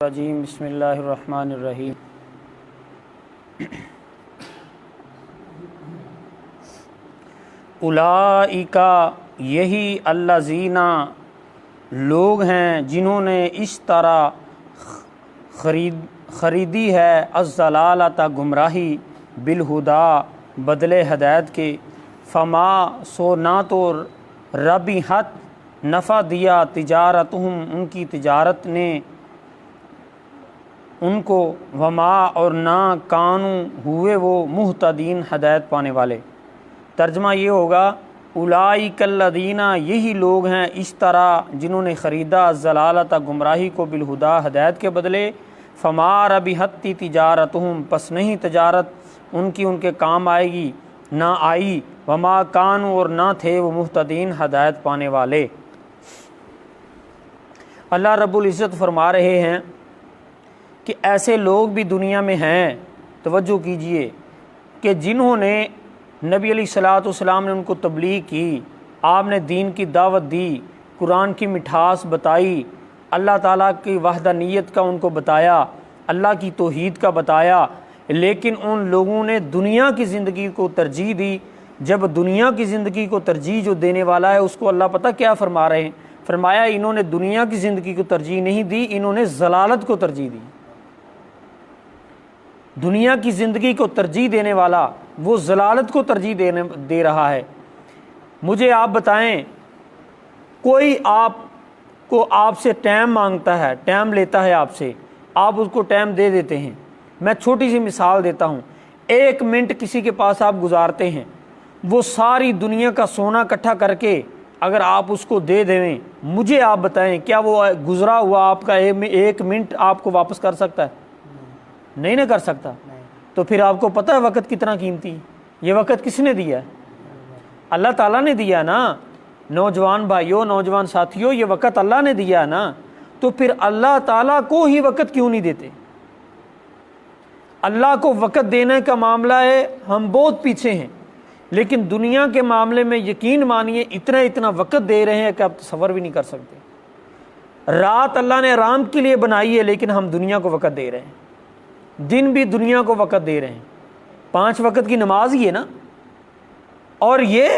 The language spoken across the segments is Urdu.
الرجیم بسم اللہ الرحمن الرحیم۔ اولئک یہی الذین لوگ ہیں جنہوں نے اشترا خریدی ہے الضلالۃ گمراہی بالہدی بدلے ہدایت کے، فما سو نہ تو ربحت نفع دیا تجارتہم ان کی تجارت نے ان کو، وما اور نہ کانوا ہوئے وہ مہتدین ہدایت پانے والے۔ ترجمہ یہ ہوگا اولئک الذین یہی لوگ ہیں اشترا جنہوں نے خریدا الضلالۃ گمراہی کو بالہدی ہدایت کے بدلے، فما ربحت تجارتہم پس نہیں تجارت ان کی ان کے کام آئے گی نہ آئی، وما کانوا اور نہ تھے وہ مہتدین ہدایت پانے والے۔ اللہ رب العزت فرما رہے ہیں کہ ایسے لوگ بھی دنیا میں ہیں، توجہ کیجئے، کہ جنہوں نے نبی علیہ الصلوۃ والسلام نے ان کو تبلیغ کی، آپ نے دین کی دعوت دی، قرآن کی مٹھاس بتائی، اللہ تعالیٰ کی وحدانیت کا ان کو بتایا، اللہ کی توحید کا بتایا، لیکن ان لوگوں نے دنیا کی زندگی کو ترجیح دی۔ جب دنیا کی زندگی کو ترجیح جو دینے والا ہے اس کو اللہ پتہ کیا فرما رہے ہیں؟ فرمایا انہوں نے دنیا کی زندگی کو ترجیح نہیں دی، انہوں نے ضلالت کو ترجیح دی۔ دنیا کی زندگی کو ترجیح دینے والا وہ ضلالت کو ترجیح دے رہا ہے۔ مجھے آپ بتائیں، کوئی آپ سے ٹائم مانگتا ہے، ٹائم لیتا ہے آپ سے، آپ اس کو ٹائم دے دیتے ہیں۔ میں چھوٹی سی مثال دیتا ہوں، 1 منٹ کسی کے پاس آپ گزارتے ہیں، وہ ساری دنیا کا سونا اکٹھا کر کے اگر آپ اس کو دے دیں، مجھے آپ بتائیں کیا وہ گزرا ہوا آپ کا 1 منٹ آپ کو واپس کر سکتا ہے؟ نہیں نہ کر سکتا۔ تو پھر آپ کو پتہ ہے وقت کتنا قیمتی ہے؟ یہ وقت کس نے دیا ہے؟ اللہ تعالیٰ نے دیا نا۔ نوجوان بھائیوں، نوجوان ساتھیوں، یہ وقت اللہ نے دیا نا، تو پھر اللہ تعالیٰ کو ہی وقت کیوں نہیں دیتے؟ اللہ کو وقت دینے کا معاملہ ہے ہم بہت پیچھے ہیں، لیکن دنیا کے معاملے میں یقین مانیے اتنا وقت دے رہے ہیں کہ آپ تصور بھی نہیں کر سکتے۔ رات اللہ نے آرام کے لیے بنائی ہے، لیکن ہم دنیا کو وقت دے رہے ہیں، دن بھی دنیا کو وقت دے رہے ہیں۔ 5 وقت کی نماز ہی ہے نا، اور یہ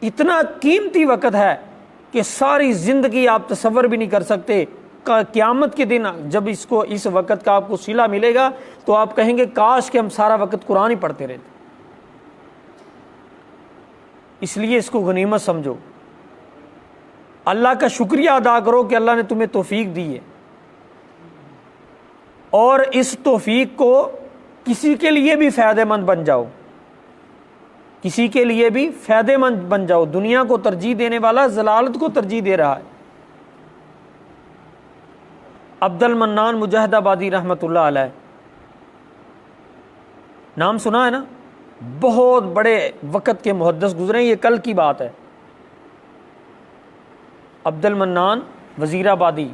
اتنا قیمتی وقت ہے کہ ساری زندگی آپ تصور بھی نہیں کر سکتے۔ قیامت کے دن جب اس وقت کا آپ کو صلہ ملے گا تو آپ کہیں گے کاش کہ ہم سارا وقت قرآن ہی پڑھتے رہتے۔ اس لیے اس کو غنیمت سمجھو، اللہ کا شکریہ ادا کرو کہ اللہ نے تمہیں توفیق دی ہے، اور اس توفیق کو کسی کے لیے بھی فائدہ مند بن جاؤ، کسی کے لیے بھی فائدہ مند بن جاؤ۔ دنیا کو ترجیح دینے والا ضلالت کو ترجیح دے رہا ہے۔ عبد المنان مجاہد آبادی رحمۃ اللہ علیہ، نام سنا ہے نا؟ بہت بڑے وقت کے محدث گزرے، یہ کل کی بات ہے۔ عبد المنان وزیر آبادی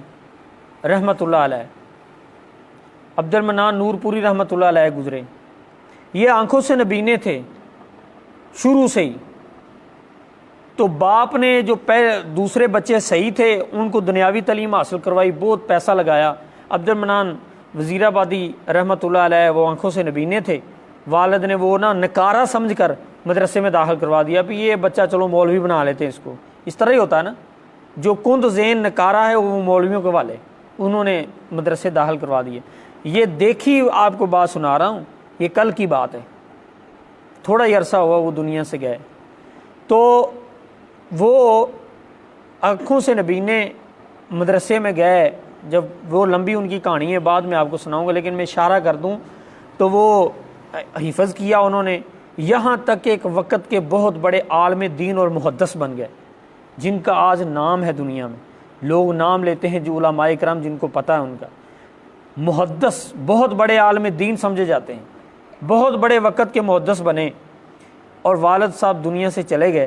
رحمۃ اللہ علیہ، عبد المنان نور پوری رحمۃ اللہ علیہ گزرے۔ یہ آنکھوں سے نبینے تھے شروع سے ہی، تو باپ نے جو دوسرے بچے صحیح تھے ان کو دنیاوی تعلیم حاصل کروائی، بہت پیسہ لگایا۔ عبد المنان وزیر آبادی رحمۃ اللہ علیہ وہ آنکھوں سے نبینے تھے، والد نے وہ نکارہ سمجھ کر مدرسے میں داخل کروا دیا، بھی یہ بچہ چلو مولوی بنا لیتے ہیں اس کو۔ اس طرح ہی ہوتا ہے نا، جو کند ذہن نکارہ ہے وہ مولویوں کے والے، انہوں نے مدرسے داخل کروا دیے۔ یہ دیکھی آپ کو بات سنا رہا ہوں، یہ کل کی بات ہے، تھوڑا ہی عرصہ ہوا وہ دنیا سے گئے۔ تو وہ آنکھوں سے نبینے مدرسے میں گئے، جب وہ لمبی ان کی کہانی ہے بعد میں آپ کو سناؤں گا، لیکن میں اشارہ کر دوں تو وہ حفظ کیا انہوں نے، یہاں تک کہ ایک وقت کے بہت بڑے عالم دین اور محدث بن گئے، جن کا آج نام ہے دنیا میں، لوگ نام لیتے ہیں جو علماء کرام جن کو پتہ ہے ان کا۔ محدث بہت بڑے عالم دین سمجھے جاتے ہیں، بہت بڑے وقت کے محدث بنے، اور والد صاحب دنیا سے چلے گئے۔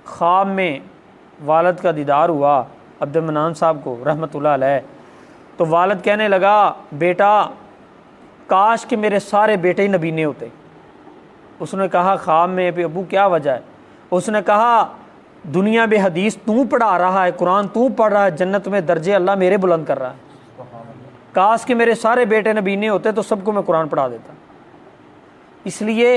خواب میں والد کا دیدار ہوا عبد المنان صاحب کو رحمۃ اللہ علیہ، تو والد کہنے لگا بیٹا کاش کہ میرے سارے بیٹے ہی نبینے ہوتے۔ اس نے کہا خواب میں ابو کیا وجہ ہے؟ اس نے کہا دنیا میں حدیث تو پڑھا رہا ہے، قرآن تو پڑھ رہا ہے، جنت میں درجے اللہ میرے بلند کر رہا ہے۔ کاش کہ میرے سارے بیٹے نبینے ہوتے تو سب کو میں قرآن پڑھا دیتا. اس لیے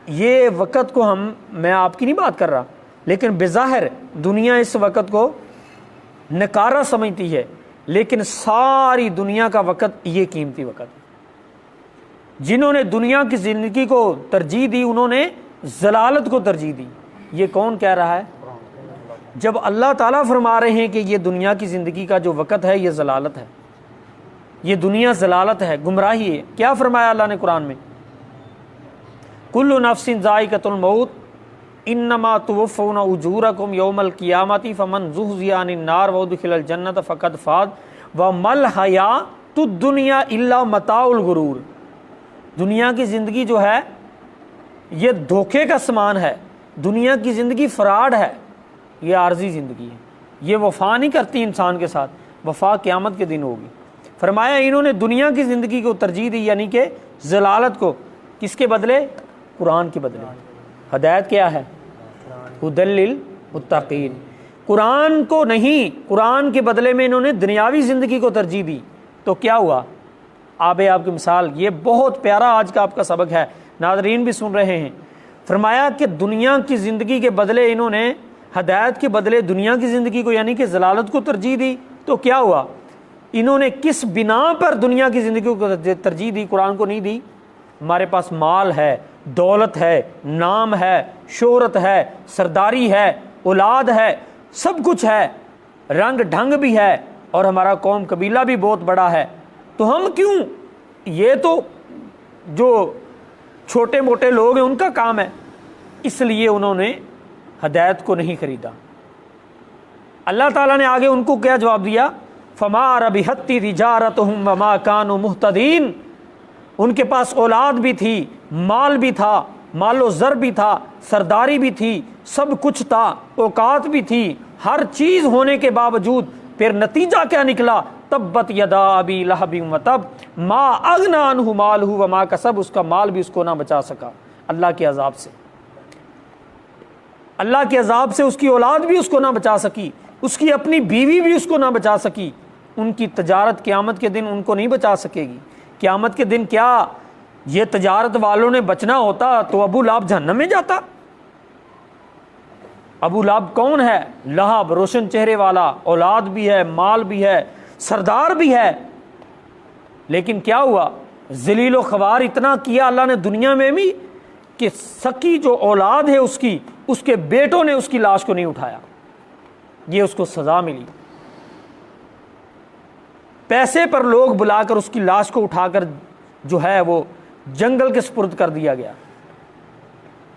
یہ وقت کو میں آپ کی نہیں بات کر رہا، لیکن بظاہر دنیا اس وقت کو نکارہ سمجھتی ہے، لیکن ساری دنیا کا وقت یہ قیمتی وقت ہے. جنہوں نے دنیا کی زندگی کو ترجیح دی انہوں نے ضلالت کو ترجیح دی. یہ کون کہہ رہا ہے؟ جب اللہ تعالیٰ فرما رہے ہیں کہ یہ دنیا کی زندگی کا جو وقت ہے یہ ضلالت ہے، یہ دنیا ضلالت ہے، گمراہی ہے. کیا فرمایا اللہ نے قرآن میں؟ کل نفس ذائقۃ الموت انما توفون اجورکم یوم القیامۃ فمن زحزح عن النار وادخل الجنۃ فقد فاز وما الحیاۃ الدنیا الا متاع الغرور. دنیا کی زندگی جو ہے یہ دھوکے کا سامان ہے، دنیا کی زندگی فراڈ ہے، یہ عارضی زندگی ہے، یہ وفا نہیں کرتی انسان کے ساتھ، وفا قیامت کے دن ہوگی. فرمایا انہوں نے دنیا کی زندگی کو ترجیح دی، یعنی کہ ضلالت کو. کس کے بدلے؟ قرآن کے بدلے. ہدایت کیا ہے؟ ھدی للمتقین. قرآن کو نہیں، قرآن کے بدلے میں انہوں نے دنیاوی زندگی کو ترجیح دی. تو کیا ہوا؟ آپ کی مثال، یہ بہت پیارا آج کا آپ کا سبق ہے، ناظرین بھی سن رہے ہیں. فرمایا کہ دنیا کی زندگی کے بدلے انہوں نے ہدایت کے بدلے دنیا کی زندگی کو یعنی کہ ضلالت کو ترجیح دی. تو کیا ہوا؟ انہوں نے کس بنا پر دنیا کی زندگی کو ترجیح دی، قرآن کو نہیں دی؟ ہمارے پاس مال ہے، دولت ہے، نام ہے، شہرت ہے، سرداری ہے، اولاد ہے، سب کچھ ہے، رنگ ڈھنگ بھی ہے، اور ہمارا قوم قبیلہ بھی بہت بڑا ہے. تو ہم کیوں؟ یہ تو جو چھوٹے موٹے لوگ ہیں ان کا کام ہے. اس لیے انہوں نے ہدایت کو نہیں خریدا. اللہ تعالیٰ نے آگے ان کو کیا جواب دیا؟ فما ربحت تجارتہم وما کانوا مہتدین. ان کے پاس اولاد بھی تھی، مال بھی تھا، مال و زر بھی تھا، سرداری بھی تھی، سب کچھ تھا، اوقات بھی تھی، ہر چیز ہونے کے باوجود پھر نتیجہ کیا نکلا؟ تبت یدا ابی لہب وتب ما اغنی عنہ مالہ وما کسب. اس کا مال بھی اس کو نہ بچا سکا اللہ کے عذاب سے، اللہ کے عذاب سے اس کی اولاد بھی اس کو نہ بچا سکی، اس کی اپنی بیوی بھی اس کو نہ بچا سکی. ان کی تجارت قیامت کے دن ان کو نہیں بچا سکے گی. قیامت کے دن کیا یہ تجارت والوں نے بچنا ہوتا تو ابو لہب جہنم میں جاتا؟ ابو لہب کون ہے؟ لہب، روشن چہرے والا، اولاد بھی ہے، مال بھی ہے، سردار بھی ہے. لیکن کیا ہوا؟ ذلیل و خوار اتنا کیا اللہ نے دنیا میں بھی کہ سکی جو اولاد ہے اس کے بیٹوں نے اس کی لاش کو نہیں اٹھایا. یہ اس کو سزا ملی. پیسے پر لوگ بلا کر اس کی لاش کو اٹھا کر جو ہے وہ جنگل کے سپرد کر دیا گیا.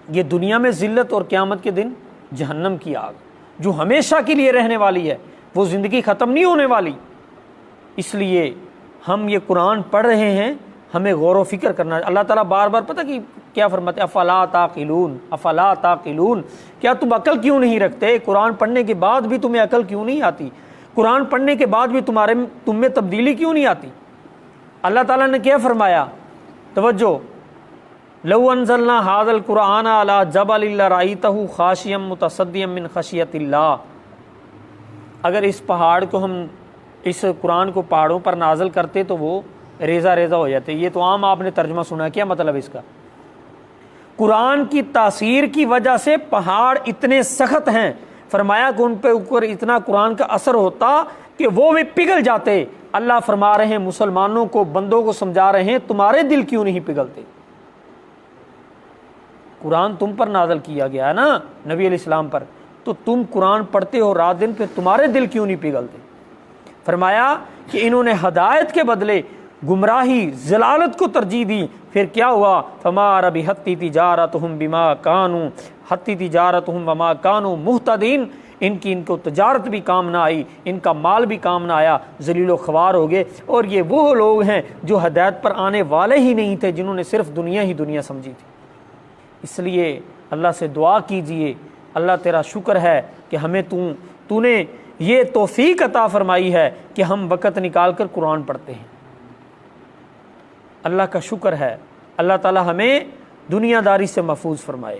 یہ دنیا میں ذلت اور قیامت کے دن جہنم کی آگ جو ہمیشہ کے لیے رہنے والی ہے، وہ زندگی ختم نہیں ہونے والی. اس لیے ہم یہ قرآن پڑھ رہے ہیں، ہمیں غور و فکر کرنا. اللہ تعالیٰ بار بار پتہ کہ کیا فرماتے ہیں؟ افلا تعقلون، افلا تعقلون. کیا تم عقل کیوں نہیں رکھتے؟ قرآن پڑھنے کے بعد بھی تمہیں عقل کیوں نہیں آتی؟ قرآن پڑھنے کے بعد بھی تم میں تبدیلی کیوں نہیں آتی؟ اللہ تعالیٰ نے کیا فرمایا؟ توجہ، لو انزلنا ھذا القرآن علی جبل لرأیتہ خاشعا متصدعا من خشیۃ اللہ. اگر اس پہاڑ کو ہم اس قرآن کو پہاڑوں پر نازل کرتے تو وہ ریزہ ریزہ ہو جاتے. یہ تو عام آپ نے ترجمہ سنا ہے. کیا مطلب اس کا؟ قرآن کی تاثیر کی وجہ سے پہاڑ اتنے سخت ہیں، فرمایا کہ ان پہ اوپر اتنا قرآن کا اثر ہوتا کہ وہ بھی پگھل جاتے. اللہ فرما رہے ہیں مسلمانوں کو، بندوں کو سمجھا رہے ہیں تمہارے دل کیوں نہیں پگھلتے؟ قرآن تم پر نازل کیا گیا ہے نا نبی علیہ السلام پر، تو تم قرآن پڑھتے ہو رات دن، پھر تمہارے دل کیوں نہیں پگھلتے؟ فرمایا کہ انہوں نے ہدایت کے بدلے گمراہی، ضلالت کو ترجیح دی. پھر کیا ہوا؟ فما ربحت تجارتہم بما کانوا حتی تجارتہم وما کانوا مہتدین. ان کو تجارت بھی کام نہ آئی، ان کا مال بھی کام نہ آیا، ذلیل و خوار ہو گئے. اور یہ وہ لوگ ہیں جو ہدایت پر آنے والے ہی نہیں تھے، جنہوں نے صرف دنیا ہی دنیا سمجھی تھی. اس لیے اللہ سے دعا کیجئے، اللہ تیرا شکر ہے کہ ہمیں تو نے یہ توفیق عطا فرمائی ہے کہ ہم وقت نکال کر قرآن پڑھتے ہیں. اللہ کا شکر ہے. اللہ تعالی ہمیں دنیا داری سے محفوظ فرمائے.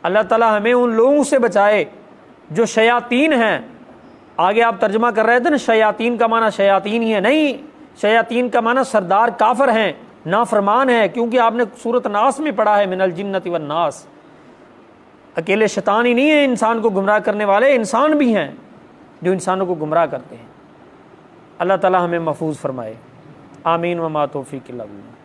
اللہ تعالی ہمیں ان لوگوں سے بچائے جو شیاطین ہیں. آگے آپ ترجمہ کر رہے تھے نا، شیاطین کا معنی شیاطین ہی ہے، نہیں، شیاطین کا معنی سردار کافر ہیں، نافرمان ہیں، کیونکہ آپ نے سورۃ ناس میں پڑھا ہے من الجنۃ والناس۔ اکیلے شیطان ہی نہیں ہیں انسان کو گمراہ کرنے والے، انسان بھی ہیں جو انسانوں کو گمراہ کرتے ہیں۔ اللہ تعالی ہمیں محفوظ فرمائے، آمین وما توفیق الا باللہ۔